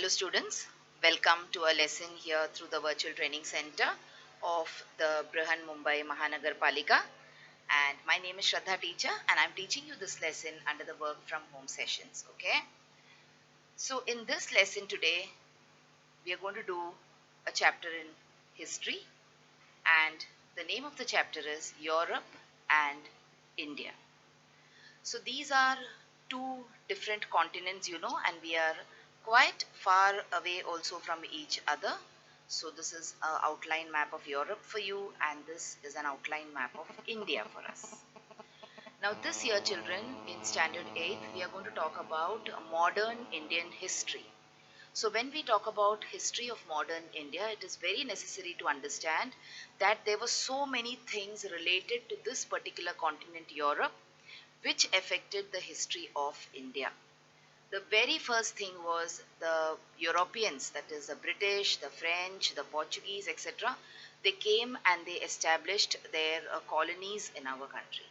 Hello students, welcome to a lesson here through the virtual training center of the Brihan Mumbai Mahanagar Palika, and my name is Shraddha teacher and I am teaching you this lesson under the work from home sessions. Okay, so in this lesson today we are going to do a chapter in history, and the name of the chapter is Europe and India. So these are two different continents, and we are quite far away also from each other. So this is an outline map of Europe for you, and this is an outline map of India for us. Now this year, children, in standard 8th, we are going to talk about modern Indian history. So when we talk about history of modern India, it is very necessary to understand that there were so many things related to this particular continent, Europe, which affected the history of India. The very first thing was the Europeans, that is the British, the French, the Portuguese, etc. They came and they established their colonies in our country.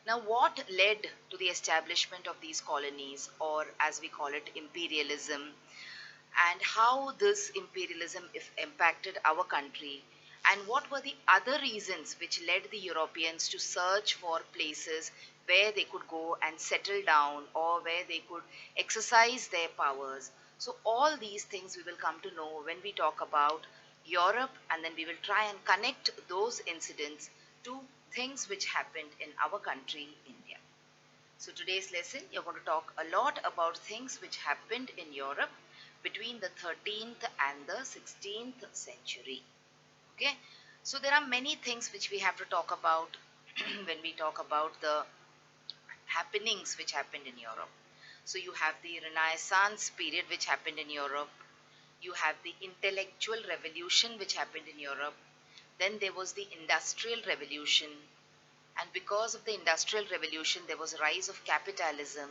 Now, what led to the establishment of these colonies, or as we call it, imperialism, and how this imperialism impacted our country, and what were the other reasons which led the Europeans to search for places where they could go and settle down, or where they could exercise their powers. So all these things we will come to know when we talk about Europe, and then we will try and connect those incidents to things which happened in our country, India. So today's lesson, you're going to talk a lot about things which happened in Europe between the 13th and the 16th century. Okay, so there are many things which we have to talk about when we talk about the happenings which happened in Europe. So you have the Renaissance period which happened in Europe. You have the intellectual revolution which happened in Europe. Then there was the industrial revolution, and because of the industrial revolution there was a rise of capitalism.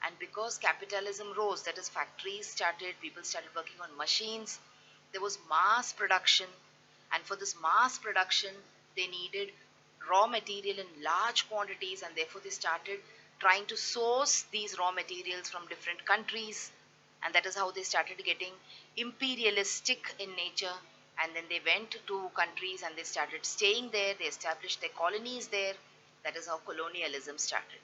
And because capitalism rose, that is, factories started, people started working on machines, there was mass production. And for this mass production, they needed raw material in large quantities, and therefore they started trying to source these raw materials from different countries. And that is how they started getting imperialistic in nature. And then they went to countries and they started staying there, they established their colonies there. That is how colonialism started.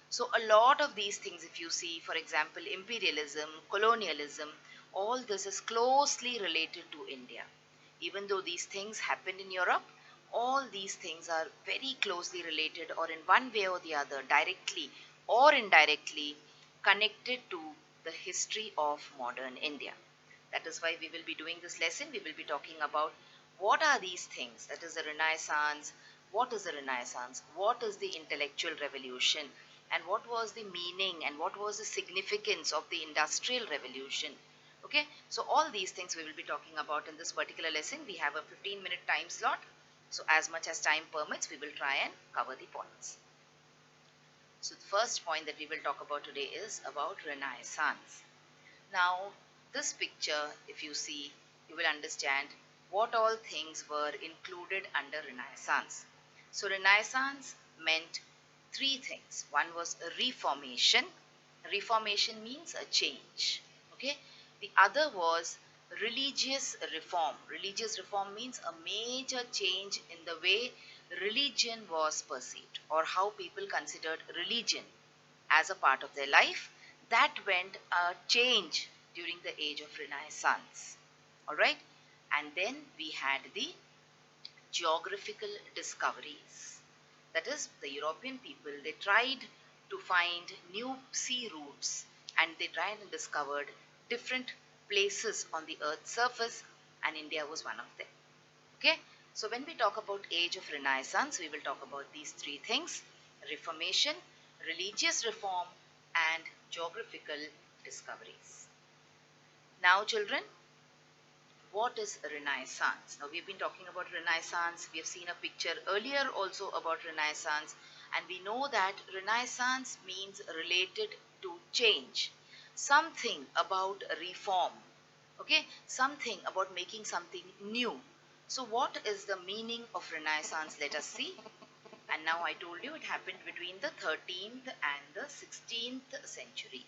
So a lot of these things, if you see, for example, imperialism, colonialism, all this is closely related to India. Even though these things happened in Europe, all these things are very closely related, or in one way or the other, directly or indirectly connected to the history of modern India. That is why we will be doing this lesson. We will be talking about what are these things. That is the Renaissance. What is the Renaissance? What is the intellectual revolution? And what was the meaning and what was the significance of the industrial revolution? Okay, so all these things we will be talking about in this particular lesson. We have a 15-minute time slot. So as much as time permits, we will try and cover the points. So the first point that we will talk about today is about Renaissance. Now, this picture, if you see, you will understand what all things were included under Renaissance. So Renaissance meant three things. One was a reformation. Reformation means a change. Okay. The other was religious reform. Religious reform means a major change in the way religion was perceived, or how people considered religion as a part of their life. That went a change during the age of Renaissance. All right. And then we had the geographical discoveries. That is, the European people, they tried to find new sea routes, and they tried and discovered different places on the earth's surface, and India was one of them. Okay, so when we talk about age of Renaissance, we will talk about these three things: Reformation, religious reform, and geographical discoveries. Now children, what is Renaissance? Now we've been talking about Renaissance. We have seen a picture earlier also about Renaissance, and we know that Renaissance means related to change, something about reform, okay, something about making something new. So what is the meaning of Renaissance? Let us see. And now I told you it happened between the 13th and the 16th century.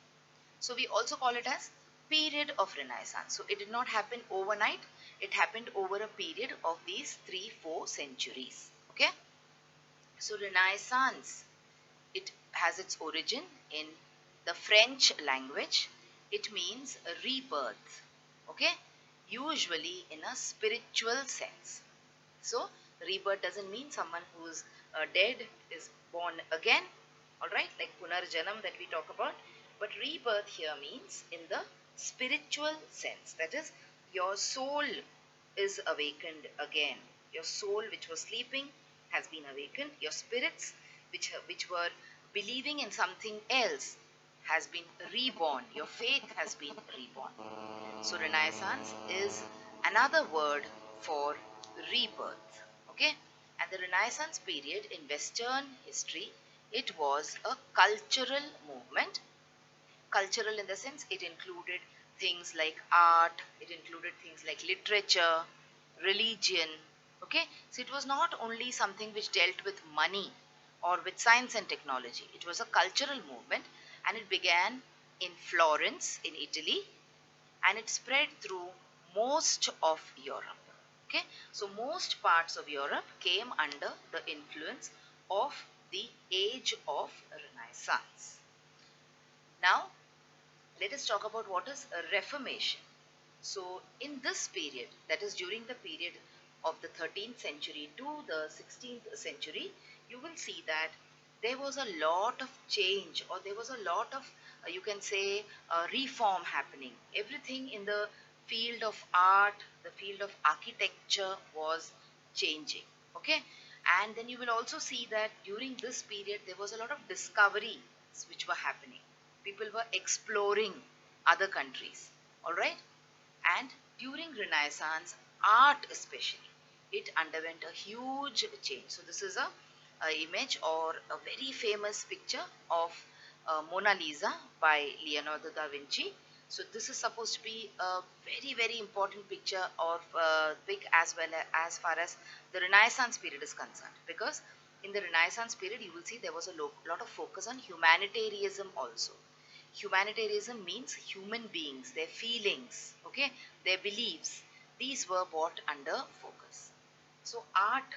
So we also call it as period of Renaissance. So it did not happen overnight. It happened over a period of these 3-4 centuries. Okay. So Renaissance, it has its origin in the French language. It means a rebirth. Okay. Usually in a spiritual sense. So rebirth doesn't mean someone who's dead is born again, all right, like punarjanam that we talk about. But rebirth here means in the spiritual sense. That is, your soul is awakened again. Your soul, which was sleeping, has been awakened. Your spirits, which were believing in something else, has been reborn. Your faith has been reborn. So Renaissance is another word for rebirth. Okay? And the Renaissance period in Western history, it was a cultural movement. Cultural in the sense it included things like art, it included things like literature, religion. Okay? So it was not only something which dealt with money or with science and technology. It was a cultural movement, and it began in Florence in Italy, and it spread through most of Europe. Okay, so most parts of Europe came under the influence of the age of Renaissance. Now, let us talk about what is a Reformation. So, in this period, that is during the period of the 13th century to the 16th century, you will see that there was a lot of change, or there was a lot of, you can say, reform happening. Everything in the field of art, the field of architecture was changing. Okay, and then you will also see that during this period, there was a lot of discoveries which were happening. People were exploring other countries. All right, and during Renaissance, art especially, it underwent a huge change. So this is a image or a very famous picture of Mona Lisa by Leonardo da Vinci. So this is supposed to be a very, very important picture of big as well as far as the Renaissance period is concerned, because in the Renaissance period you will see there was a lot of focus on humanitarianism also. Humanitarianism means human beings, their feelings, okay, their beliefs. These were brought under focus. So art,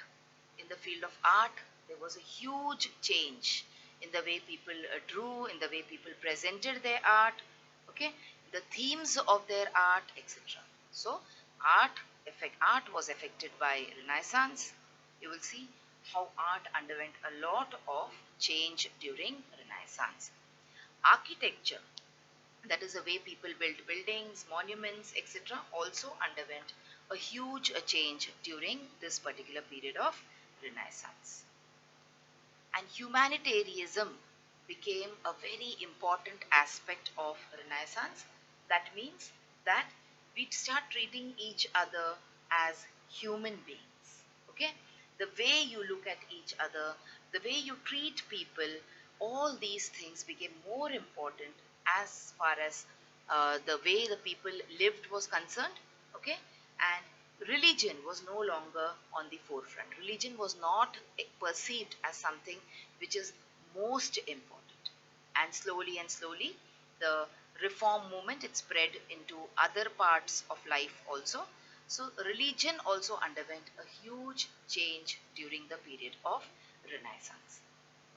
in the field of art, there was a huge change in the way people drew, in the way people presented their art, okay, the themes of their art, etc. So art was affected by Renaissance. You will see how art underwent a lot of change during Renaissance. Architecture, that is the way people built buildings, monuments, etc., also underwent a huge change during this particular period of Renaissance. And humanitarianism became a very important aspect of Renaissance. That means that we start treating each other as human beings. Okay, the way you look at each other, the way you treat people, all these things became more important as far as the way the people lived was concerned. Okay, and religion was no longer on the forefront. Religion was not perceived as something which is most important. And slowly, the reform movement, it spread into other parts of life also. So religion also underwent a huge change during the period of Renaissance.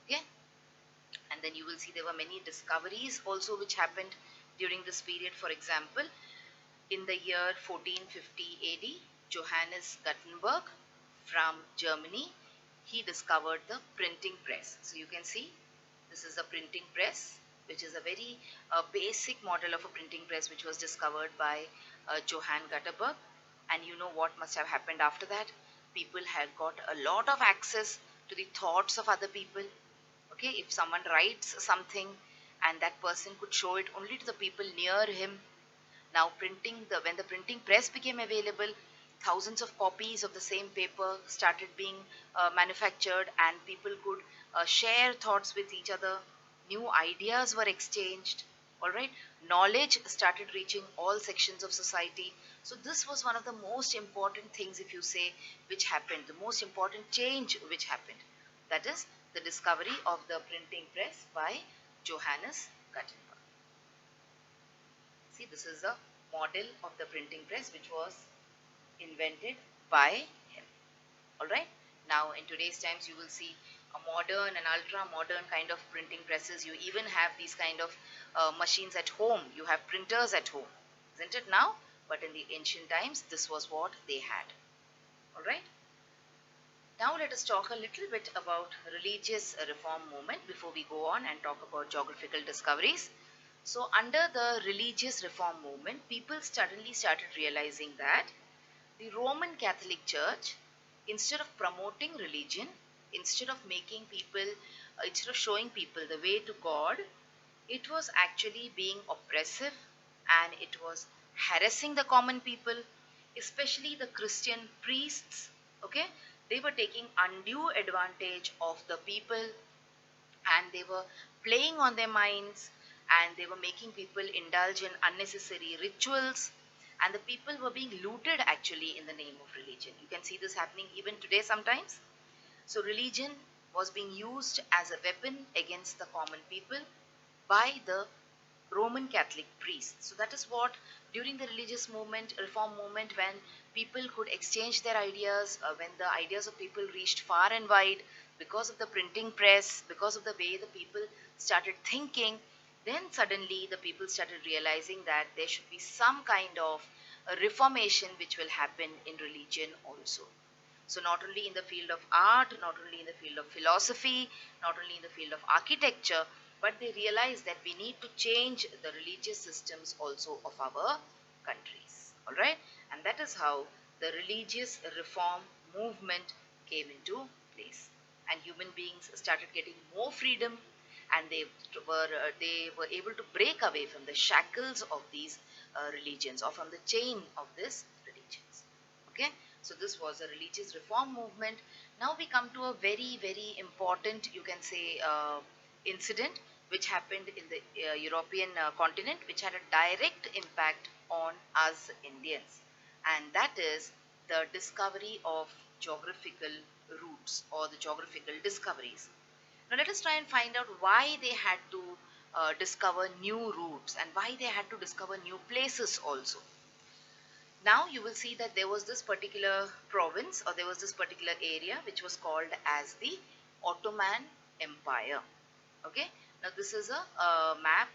Okay, and then you will see there were many discoveries also which happened during this period. For example, in the year 1450 AD, Johannes Gutenberg from Germany, he discovered the printing press. So you can see this is the printing press, which is a very basic model of a printing press which was discovered by Johann Gutenberg. And you know what must have happened after that? People had got a lot of access to the thoughts of other people. Okay, if someone writes something and that person could show it only to the people near him. Now when the printing press became available, thousands of copies of the same paper started being manufactured, and people could share thoughts with each other. New ideas were exchanged. All right, knowledge started reaching all sections of society. So this was one of the most important things, if you say, which happened, the most important change which happened. That is the discovery of the printing press by Johannes Gutenberg. See, this is a model of the printing press which was invented by him. Alright. Now in today's times you will see a modern and ultra modern kind of printing presses. You even have these kind of machines at home. You have printers at home. Isn't it now? But in the ancient times this was what they had. Alright. Now let us talk a little bit about religious reform movement before we go on and talk about geographical discoveries. So under the religious reform movement, people suddenly started realizing that the Roman Catholic Church, instead of promoting religion, instead of making people, instead of showing people the way to God, it was actually being oppressive and it was harassing the common people, especially the Christian priests. Okay, they were taking undue advantage of the people and they were playing on their minds and they were making people indulge in unnecessary rituals and the people were being looted actually in the name of religion. You can see this happening even today sometimes. So religion was being used as a weapon against the common people by the Roman Catholic priests. So that is what during the religious movement, reform movement, when people could exchange their ideas, when the ideas of people reached far and wide because of the printing press, because of the way the people started thinking, then suddenly the people started realizing that there should be some kind of a reformation which will happen in religion also. So not only in the field of art, not only in the field of philosophy, not only in the field of architecture, but they realize that we need to change the religious systems also of our countries. All right, and that is how the religious reform movement came into place, and human beings started getting more freedom, and they were able to break away from the shackles of these religions or from the chain of these religions. Okay, so this was a religious reform movement. Now we come to a very very important, you can say, incident which happened in the European continent, which had a direct impact on us Indians, and that is the discovery of geographical routes or the geographical discoveries. Now let us try and find out why they had to discover new routes and why they had to discover new places also. Now you will see that there was this particular province or there was this particular area which was called as the Ottoman Empire. Okay, now this is a map,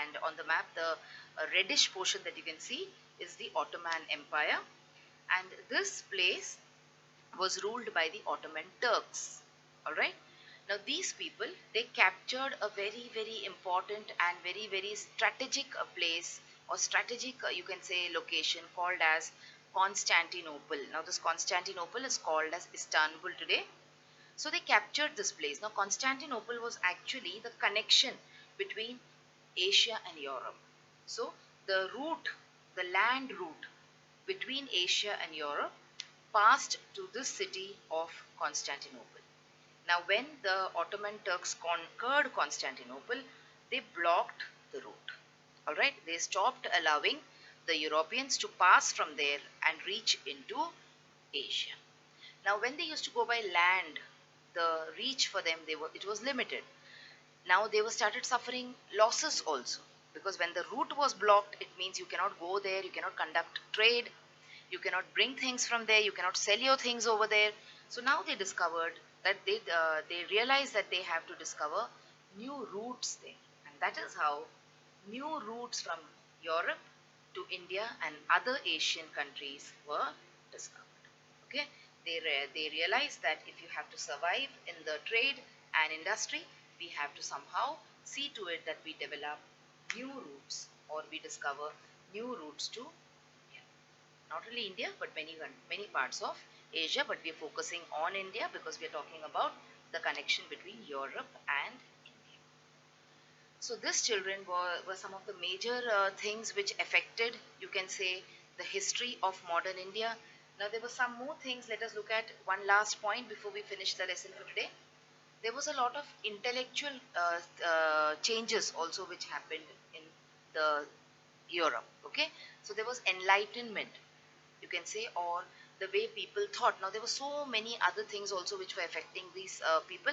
and on the map the reddish portion that you can see is the Ottoman Empire, and this place was ruled by the Ottoman Turks. Alright. Now these people, they captured a very very important and very very strategic place or strategic, you can say, location called as Constantinople. Now this Constantinople is called as Istanbul today. So they captured this place. Now Constantinople was actually the connection between Asia and Europe. So the route, the land route between Asia and Europe passed to this city of Constantinople. Now, when the Ottoman Turks conquered Constantinople, they blocked the route. All right, they stopped allowing the Europeans to pass from there and reach into Asia. Now, when they used to go by land, the reach for them, it was limited. Now they were started suffering losses also, because when the route was blocked, it means you cannot go there, you cannot conduct trade, you cannot bring things from there, you cannot sell your things over there. So now they discovered that they realized that they have to discover new routes there, and that is how new routes from Europe to India and other Asian countries were discovered. Okay, they realized that if you have to survive in the trade and industry, we have to somehow see to it that we develop new routes or we discover new routes to India. Not only India, but many parts of Asia, but we are focusing on India because we are talking about the connection between Europe and India. So these children were some of the major things which affected, you can say, the history of modern India. Now there were some more things. Let us look at one last point before we finish the lesson for today. There was a lot of intellectual changes also which happened in the Europe. Okay, so there was Enlightenment, you can say, or the way people thought. Now there were so many other things also which were affecting these people.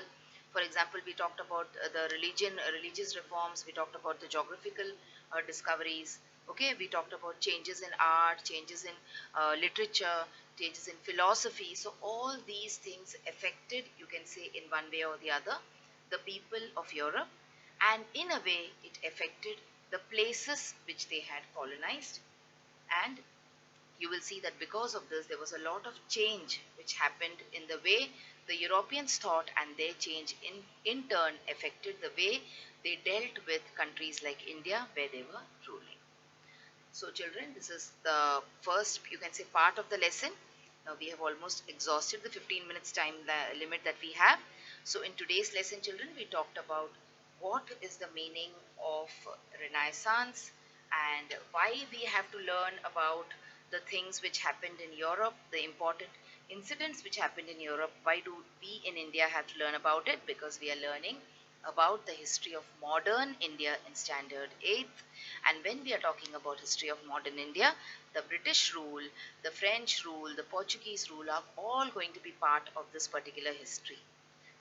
For example, we talked about the religious reforms, we talked about the geographical discoveries. Okay, we talked about changes in art, changes in literature, changes in philosophy. So all these things affected, you can say, in one way or the other, the people of Europe, and in a way it affected the places which they had colonized. And you will see that because of this there was a lot of change which happened in the way the Europeans thought, and their change in turn affected the way they dealt with countries like India where they were ruling. So children, this is the first, you can say, part of the lesson. Now we have almost exhausted the 15 minutes time limit that we have. So in today's lesson, children, we talked about what is the meaning of Renaissance and why we have to learn about the things which happened in Europe, the important incidents which happened in Europe. Why do we in India have to learn about it? Because we are learning about the history of modern India in standard 8th. And when we are talking about history of modern India, the British rule, the French rule, the Portuguese rule are all going to be part of this particular history.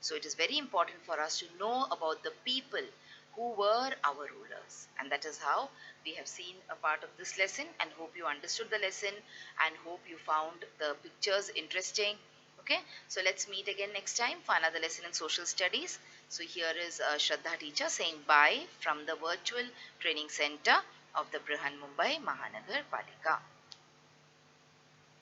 So it is very important for us to know about the people who were our rulers. And that is how we have seen a part of this lesson, and hope you understood the lesson and hope you found the pictures interesting. Okay, so let's meet again next time for another lesson in social studies. So here is Shraddha teacher saying bye from the virtual training center of the Brihan Mumbai Mahanagar Palika.